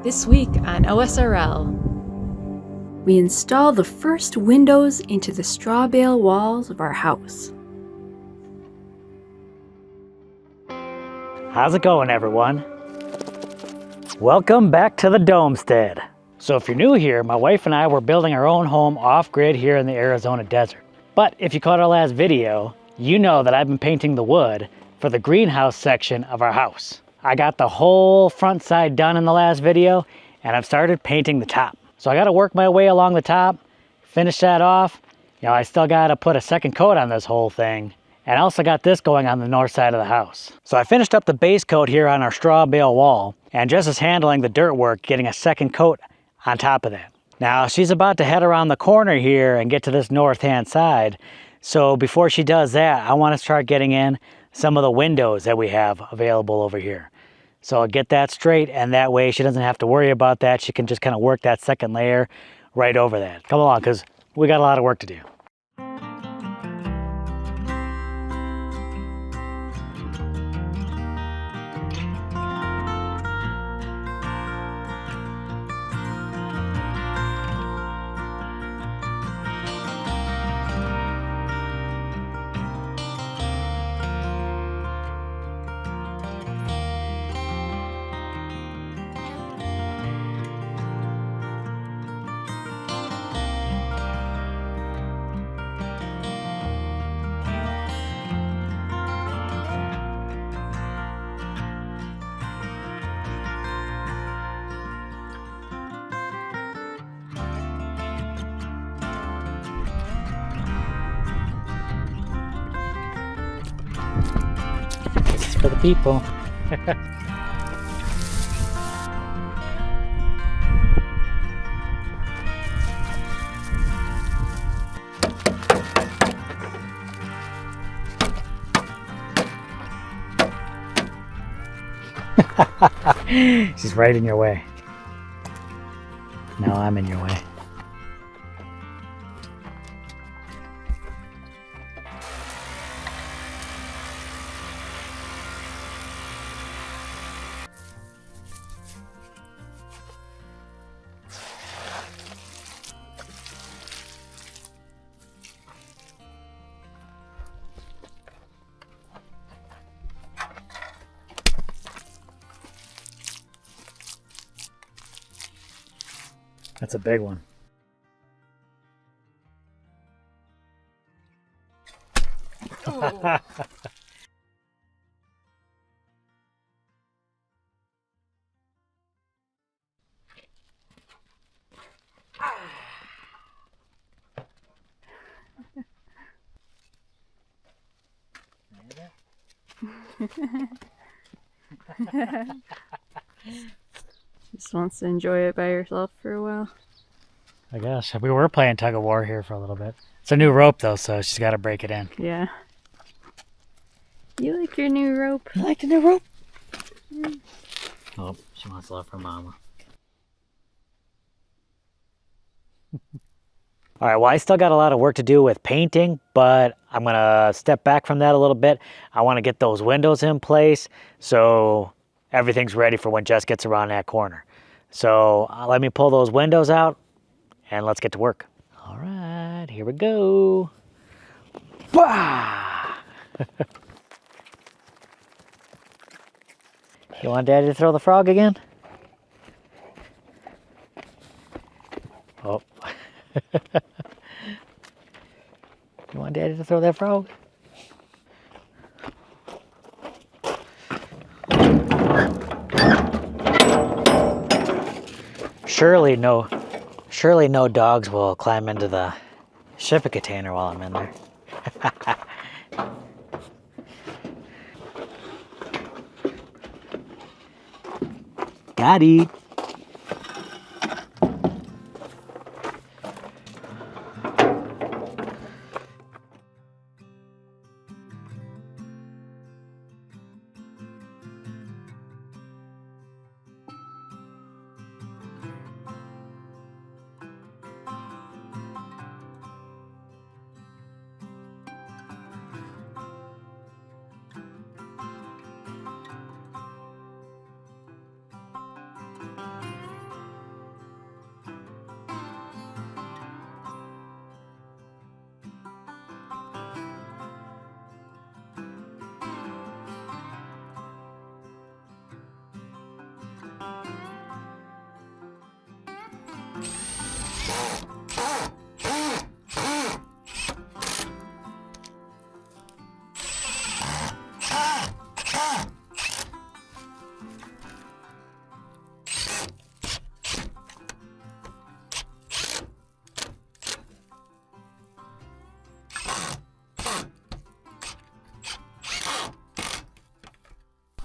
This week on OSRL. We install the first windows into the straw bale walls of our house. How's it going, everyone? Welcome back to the Domestead. So if you're new here, my wife and I were building our own home off-grid here in the Arizona desert. But if you caught our last video, you know that I've been painting the wood for the greenhouse section of our house. I got the whole front side done in the last video, and I've started painting the top. So I gotta work my way along the top, finish that off. You know, I still gotta put a second coat on this whole thing. And I also got this going on the north side of the house. So I finished up the base coat here on our straw bale wall, and Jess is handling the dirt work, getting a second coat on top of that. Now she's about to head around the corner here and get to this north-hand side. So before she does that, I want to start getting in some of the windows that we have available over here. So I'll get that straight, and that way she doesn't have to worry about that. She can just kind of work that second layer right over that. Come along, because we got a lot of work to do. This is for the people. She's right in your way. Now I'm in your way. That's a big one. Just wants to enjoy it by herself for a while. I guess. We were playing tug of war here for a little bit. It's a new rope though, so she's got to break it in. Yeah. You like your new rope? You like the new rope? Oh, she wants love from mama. All right, well, I still got a lot of work to do with painting, but I'm gonna step back from that a little bit. I wanna get those windows in place so everything's ready for when Jess gets around that corner. So let me pull those windows out and let's get to work. All right, here we go. Bah! You want Daddy to throw the frog again? Oh. You want Daddy to throw that frog? Surely no dogs will climb into the shipping container while I'm in there. Got it.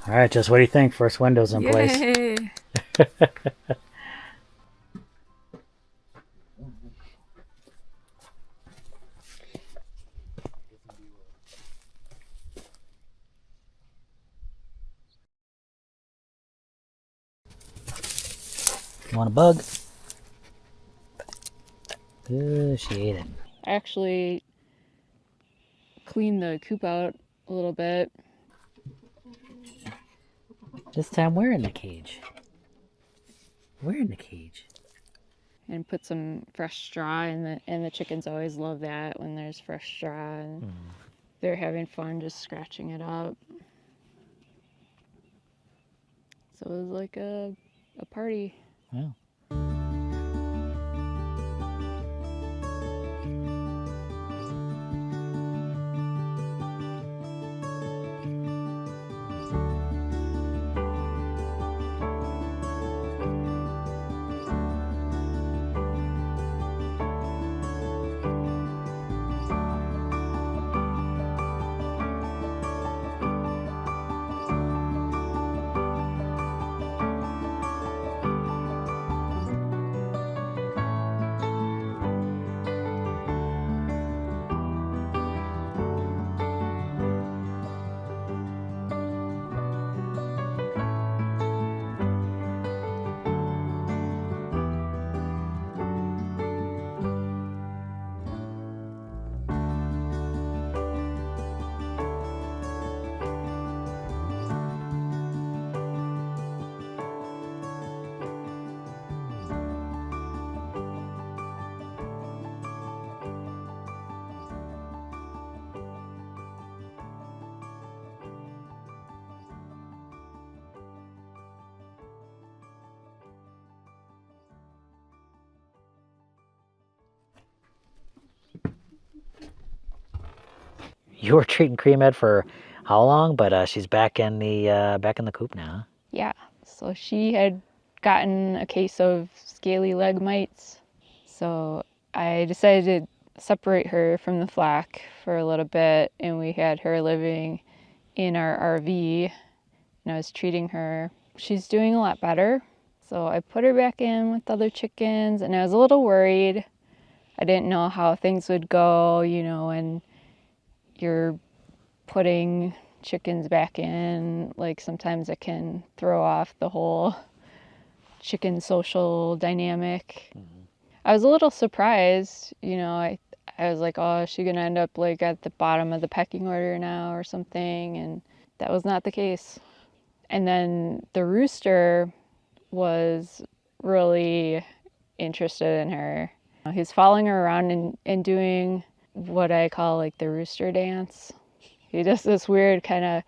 All right, Jess, what do you think? First window's in place. Yay! You want a bug? She ate it. I actually cleaned the coop out a little bit. This time we're in the cage. We're in the cage. And put some fresh straw in the chickens always love that when there's fresh straw and they're having fun just scratching it up. So it was like a party. Yeah. You were treating Creamhead for how long? But she's back in the coop now. Huh? Yeah, so she had gotten a case of scaly leg mites. So I decided to separate her from the flock for a little bit, and we had her living in our RV, and I was treating her. She's doing a lot better. So I put her back in with the other chickens, and I was a little worried. I didn't know how things would go, when you're putting chickens back in. Like sometimes it can throw off the whole chicken social dynamic. I was a little surprised, I was like, oh, is she gonna end up like at the bottom of the pecking order now or something? And that was not the case. And then the rooster was really interested in her. He's following her around and doing what I call like the rooster dance. He does this weird kind of,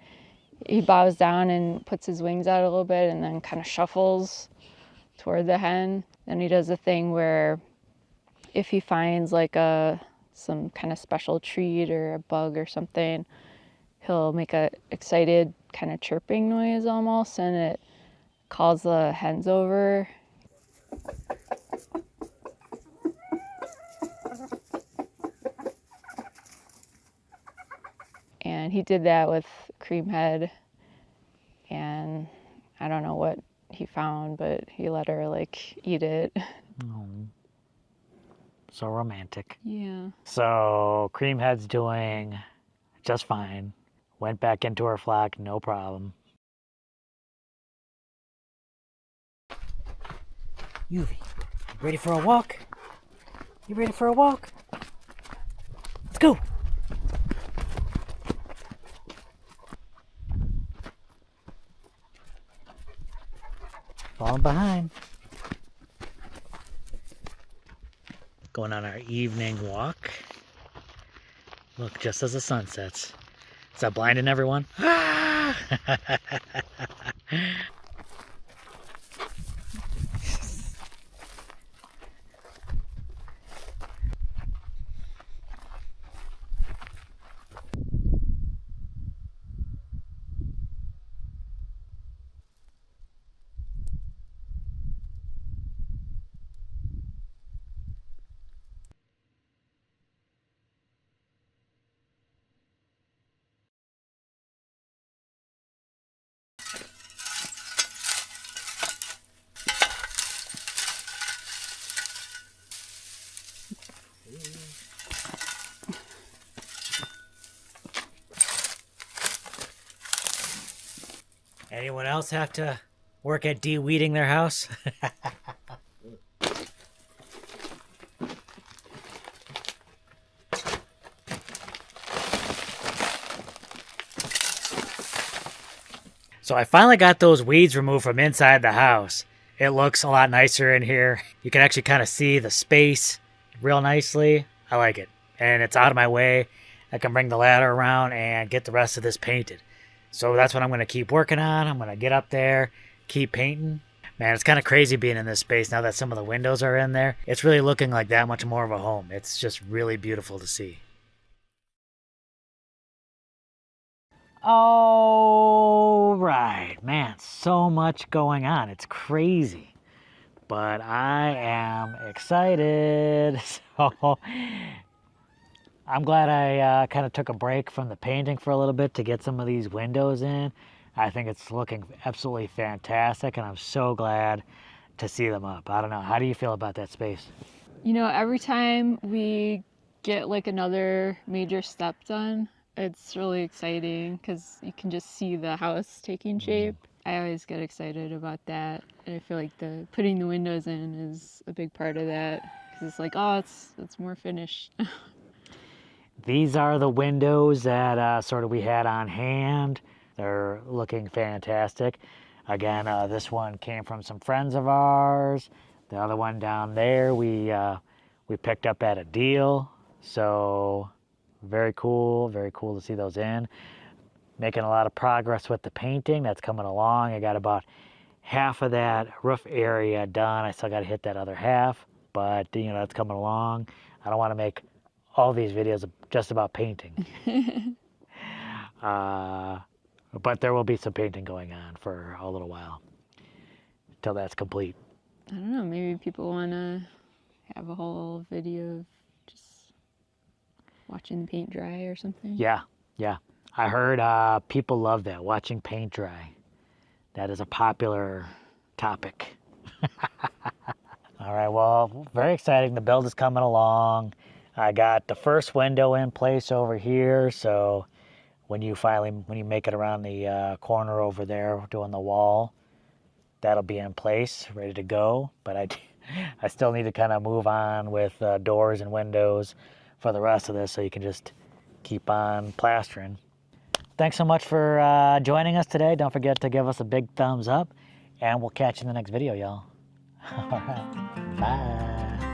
he bows down and puts his wings out a little bit and then kind of shuffles toward the hen. Then he does a thing where if he finds like some kind of special treat or a bug or something, he'll make a excited kind of chirping noise almost, and it calls the hens over. And he did that with Creamhead, and I don't know what he found, but he let her like eat it. Oh, so romantic. Yeah. So Creamhead's doing just fine. Went back into her flock, no problem. Yuvi, you ready for a walk? You ready for a walk? Let's go. Falling behind. Going on our evening walk. Look, just as the sun sets. Is that blinding everyone? Anyone else have to work at de-weeding their house? So I finally got those weeds removed from inside the house. It looks a lot nicer in here. You can actually kind of see the space real nicely. I like it. And it's out of my way. I can bring the ladder around and get the rest of this painted. So that's what I'm going to keep working on. I'm going to get up there, keep painting. Man, it's kind of crazy being in this space now that some of the windows are in there. It's really looking like that much more of a home. It's just really beautiful to see. All right, man, so much going on. It's crazy, but I am excited. So I'm glad I kind of took a break from the painting for a little bit to get some of these windows in. I think it's looking absolutely fantastic, and I'm so glad to see them up. I don't know. How do you feel about that space? You know, every time we get like another major step done, it's really exciting because you can just see the house taking shape. I always get excited about that, and I feel like the putting the windows in is a big part of that because it's like, oh, it's more finished. These are the windows that sort of we had on hand. They're looking fantastic. Again, this one came from some friends of ours. The other one down there we picked up at a deal. So very cool to see those in. Making a lot of progress with the painting. That's coming along. I got about half of that roof area done. I still got to hit that other half, but you know, that's coming along. I don't want to make all these videos just about painting. But there will be some painting going on for a little while till that's complete. I don't know, maybe people want to have a whole video of just watching the paint dry or something. Yeah. I heard people love that, watching paint dry. That is a popular topic. All right, well, very exciting. The build is coming along. I got the first window in place over here, so when you make it around the corner over there doing the wall, that'll be in place, ready to go. But I still need to kind of move on with doors and windows for the rest of this, so you can just keep on plastering. Thanks so much for joining us today. Don't forget to give us a big thumbs up, and we'll catch you in the next video, y'all. All right, bye.